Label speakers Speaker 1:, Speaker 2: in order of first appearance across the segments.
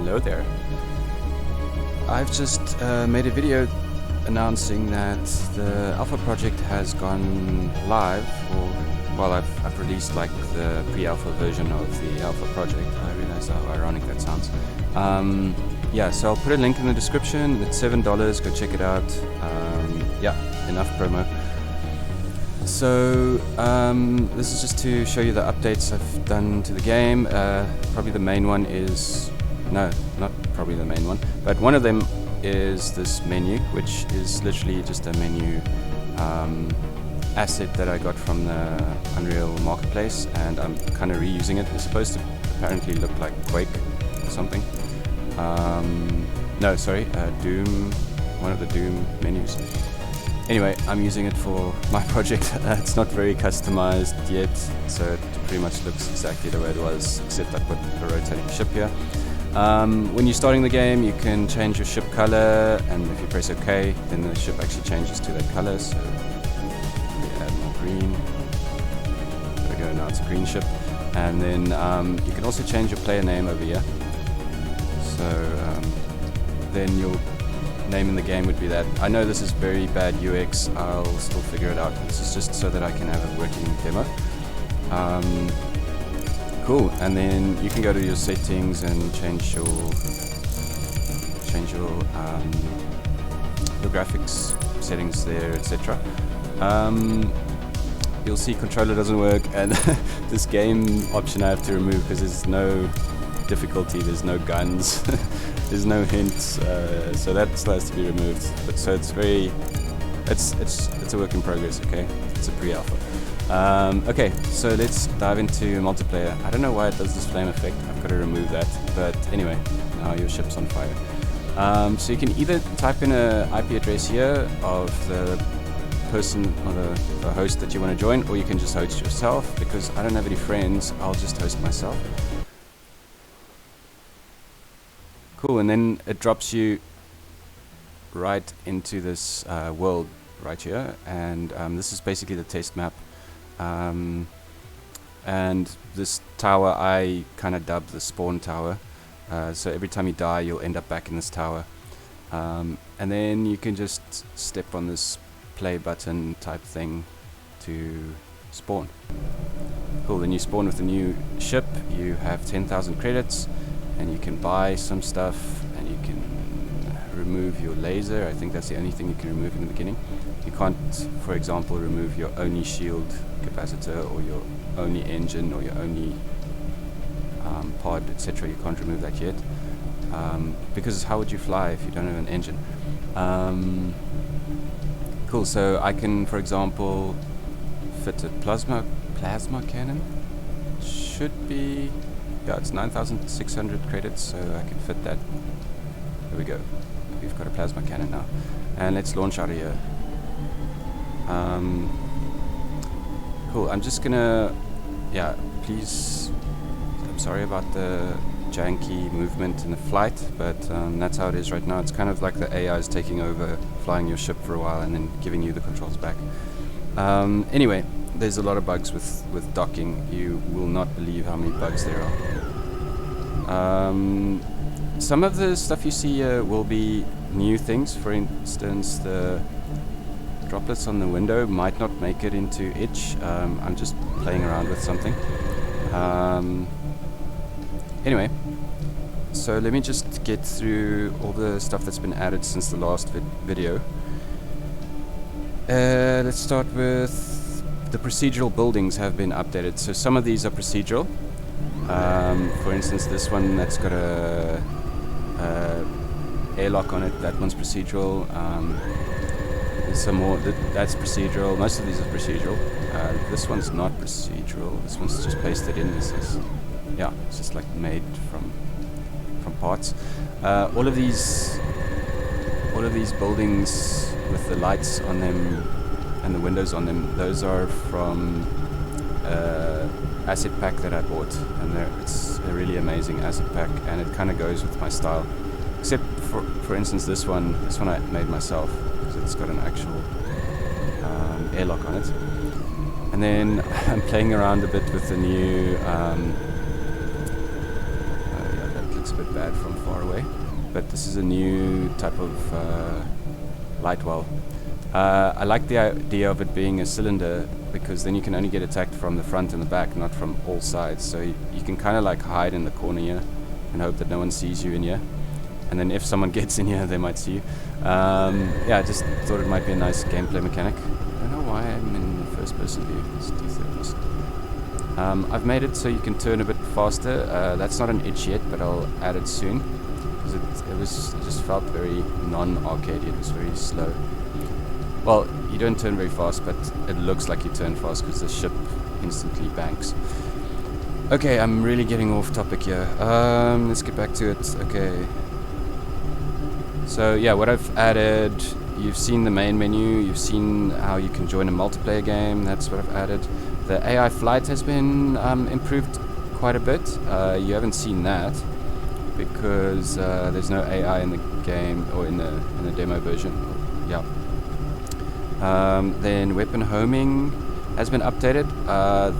Speaker 1: Hello there. I've just made a video announcing that the alpha project has gone live, or well, I've released like the pre-alpha version of the alpha project. I realize how ironic that sounds. Yeah, so I'll put a link in the description. It's $7. Go check it out. Yeah, enough promo. So this is just to show you the updates I've done to the game. Probably the main one is, no, not probably the main one, but one of them is this menu, which is literally just a menu asset that I got from the Unreal Marketplace, and I'm kind of reusing it. It's supposed to apparently look like Quake or something. No, sorry, Doom, one of the Doom menus. Anyway, I'm using it for my project. It's not very customized yet, so it pretty much looks exactly the way it was, except I put a rotating ship here. When you're starting the game, you can change your ship color, and if you press OK, then the ship actually changes to that color. So we add more green. There we go, now it's a green ship. And then you can also change your player name over here. So then your name in the game would be that. I know this is very bad UX, I'll still figure it out. This is just so that I can have a working demo. Cool, and then you can go to your settings and change your graphics settings there, etc. You'll see controller doesn't work, and this game option I have to remove because there's no difficulty, there's no guns, there's no hints, so that has to be removed. But so it's very, it's a work in progress. Okay, it's a pre-alpha. Okay, so let's dive into multiplayer. I don't know why it does this flame effect. I've got to remove that. But anyway, now your ship's on fire. So you can either type in an IP address here of the person or the host that you want to join, or you can just host yourself. Because I don't have any friends, I'll just host myself. Cool, and then it drops you right into this world right here, and this is basically the test map. And this tower I kind of dubbed the spawn tower, so every time you die you'll end up back in this tower, and then you can just step on this play button type thing to spawn. Cool, then you spawn with a new ship. You have 10,000 credits, and you can buy some stuff, and you can remove your laser. I think that's the only thing you can remove in the beginning. You can't, for example, remove your only shield capacitor or your only engine or your only pod, etc. You can't remove that yet, because how would you fly if you don't have an engine? Cool, so I can, for example, fit a plasma cannon. Should be, yeah, it's 9,600 credits, so I can fit that. There we go. We've got a plasma cannon now, and let's launch out of here. Cool, I'm just gonna, yeah, please, I'm sorry about the janky movement in the flight, but that's how it is right now. It's kind of like the AI is taking over, flying your ship for a while and then giving you the controls back. Anyway, there's a lot of bugs with docking. You will not believe how many bugs there are. Some of the stuff you see here will be new things. For instance, the droplets on the window might not make it into itch. I'm just playing around with something. Anyway, so let me just get through all the stuff that's been added since the last video. Let's start with the procedural buildings have been updated. So some of these are procedural. For instance, this one that's got a airlock on it, that one's procedural. There's some more, that's procedural. Most of these are procedural. This one's not procedural. This one's just pasted in. This is, yeah, it's just like made from parts. All of these buildings with the lights on them and the windows on them, those are from asset pack that I bought, and it's a really amazing asset pack, and it kind of goes with my style. Except for instance, this one I made myself because it's got an actual airlock on it. And then I'm playing around a bit with the new. Yeah, that looks a bit bad from far away. But this is a new type of light well. I like the idea of it being a cylinder, because then you can only get attacked from the front and the back, not from all sides. So you can kind of like hide in the corner here and hope that no one sees you in here. And then if someone gets in here, they might see you. Yeah, I just thought it might be a nice gameplay mechanic. I don't know why I'm in the first person view. Let's do third person. I've made it so you can turn a bit faster. That's not an itch yet, but I'll add it soon. Because it just felt very non-arcadey. It was very slow. Well, you don't turn very fast, but it looks like you turn fast because the ship instantly banks. Okay, I'm really getting off topic here. Let's get back to it. Okay. So yeah, what I've added, you've seen the main menu, you've seen how you can join a multiplayer game. That's what I've added. The AI flight has been improved quite a bit. You haven't seen that because there's no AI in the game, or in the demo version. Yeah. Then weapon homing has been updated.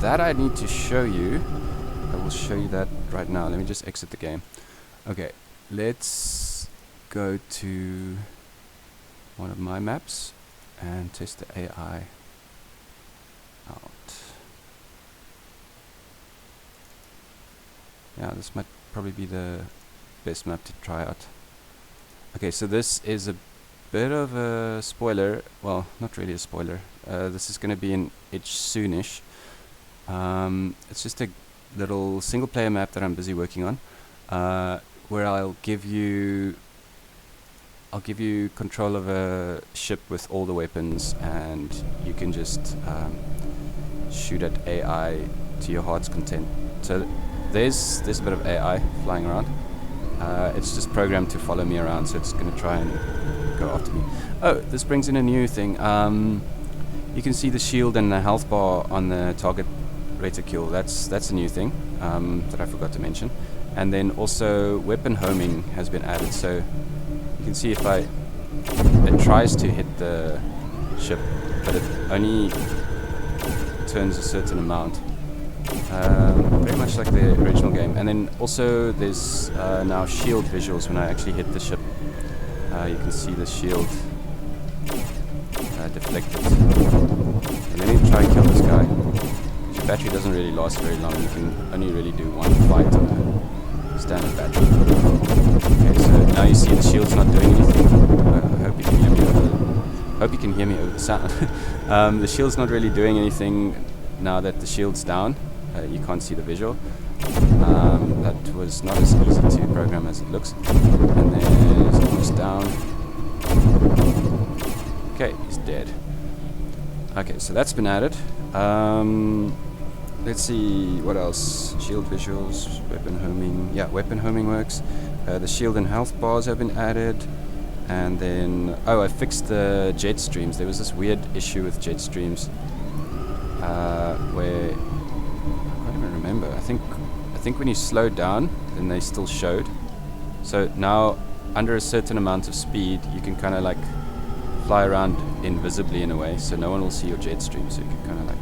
Speaker 1: That I need to show you. I will show you that right now. Let me just exit the game. Okay, let's go to one of my maps and test the AI out. Yeah, this might probably be the best map to try out. Okay, so this is a bit of a spoiler. Well, not really a spoiler. This is going to be an itch soonish. It's just a little single player map that I'm busy working on, where I'll give you control of a ship with all the weapons, and you can just shoot at AI to your heart's content. So there's a bit of AI flying around. It's just programmed to follow me around, so it's going to try and go after me. Oh, this brings in a new thing. You can see the shield and the health bar on the target rate of kill. That's a new thing that I forgot to mention. And then also weapon homing has been added. So you can see if it tries to hit the ship, but it only turns a certain amount. Very much like the original game. And then also there's now shield visuals when I actually hit the ship. You can see the shield deflected. Okay, let me try and kill this guy. The battery doesn't really last very long. You can only really do one fight on a standard battery. Okay, so now you see the shield's not doing anything. I hope you can hear me over the sound. The shield's not really doing anything now that the shield's down. You can't see the visual. That was not as easy to program as it looks. And then it's almost down. Okay, he's dead. Okay, so that's been added. Let's see what else. Shield visuals, weapon homing. Yeah, weapon homing works. The shield and health bars have been added. And then, oh, I fixed the jet streams. There was this weird issue with jet streams where I can't even remember. I think when you slowed down, then they still showed. So now, under a certain amount of speed, you can kind of like fly around invisibly in a way, so no one will see your jet stream. So you can kind of like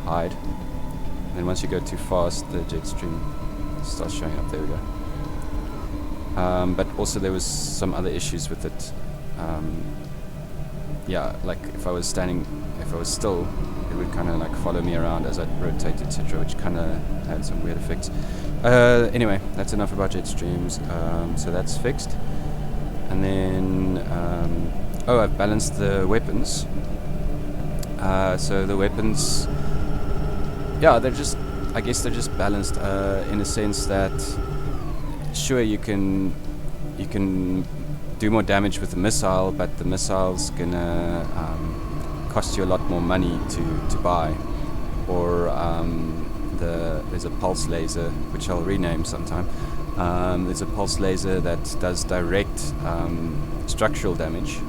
Speaker 1: hide. And then once you go too fast, the jet stream starts showing up. There we go. But also there was some other issues with it. Yeah, like if I was still, it would kind of like follow me around as I'd rotate, etc., which kind of had some weird effects. Anyway, that's enough about jet streams. So that's fixed. And then, oh, I've balanced the weapons. So the weapons, yeah, I guess they're just balanced in a sense that, sure, you can do more damage with the missile, but the missile's gonna cost you a lot more money to buy. Or there's a pulse laser, which I'll rename sometime. There's a pulse laser that does direct structural damage.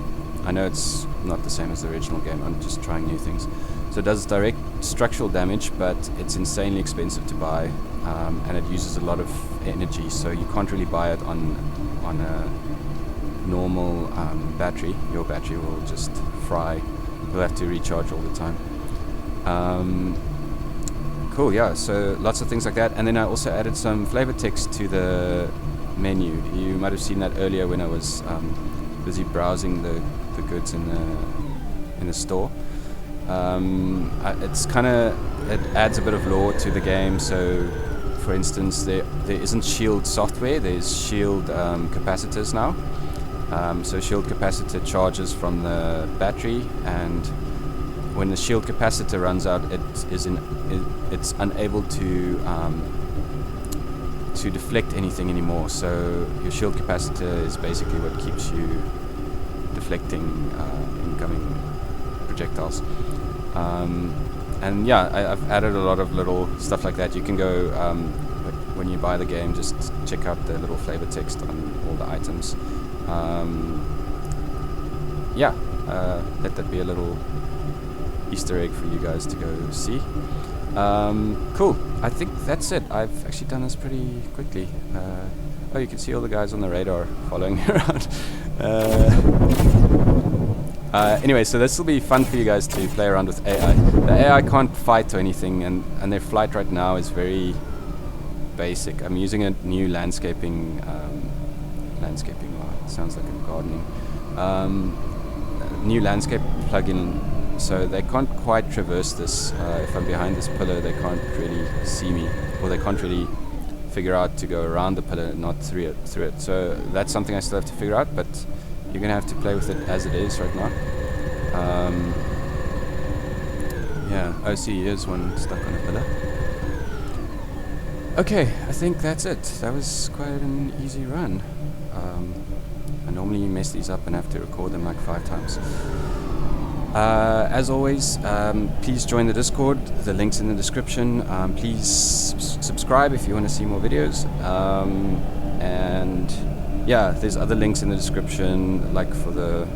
Speaker 1: I know it's not the same as the original game, I'm just trying new things. So it does direct structural damage, but it's insanely expensive to buy, and it uses a lot of energy, so you can't really buy it on a normal battery. Your battery will just fry. You'll have to recharge all the time. Cool, yeah, so lots of things like that. And then I also added some flavor text to the menu. You might have seen that earlier when I was busy browsing the goods in the store. It's kind of, it adds a bit of lore to the game. So for instance, there isn't shield software, there's shield capacitors now. So shield capacitor charges from the battery, and when the shield capacitor runs out, it's unable to deflect anything anymore. So your shield capacitor is basically what keeps you deflecting incoming projectiles. And yeah, I've added a lot of little stuff like that. You can go, when you buy the game, just check out the little flavor text on all the items. Let that be a little Easter egg for you guys to go see. Cool, I think that's it. I've actually done this pretty quickly. Oh, you can see all the guys on the radar following me around. Anyway, so this will be fun for you guys to play around with AI. The AI can't fight or anything, and their flight right now is very basic. I'm using a new landscaping, sounds like I'm gardening. New landscape plugin, so they can't quite traverse this. If I'm behind this pillar, they can't really see me, or they can't really figure out to go around the pillar, not through it. So that's something I still have to figure out, but you're gonna have to play with it as it is right now. Yeah, oh, see, here's one stuck on a pillar. Okay, I think that's it. That was quite an easy run. I normally mess these up and have to record them like 5 times. As always, please join the Discord. The link's in the description. Please subscribe if you want to see more videos. And yeah, there's other links in the description, like for the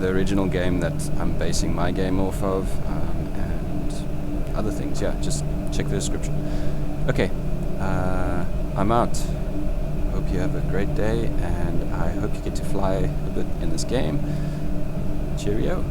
Speaker 1: original game that I'm basing my game off of, and other things. Yeah, just check the description. Okay, I'm out. Hope you have a great day, and I hope you get to fly a bit in this game. Cheerio.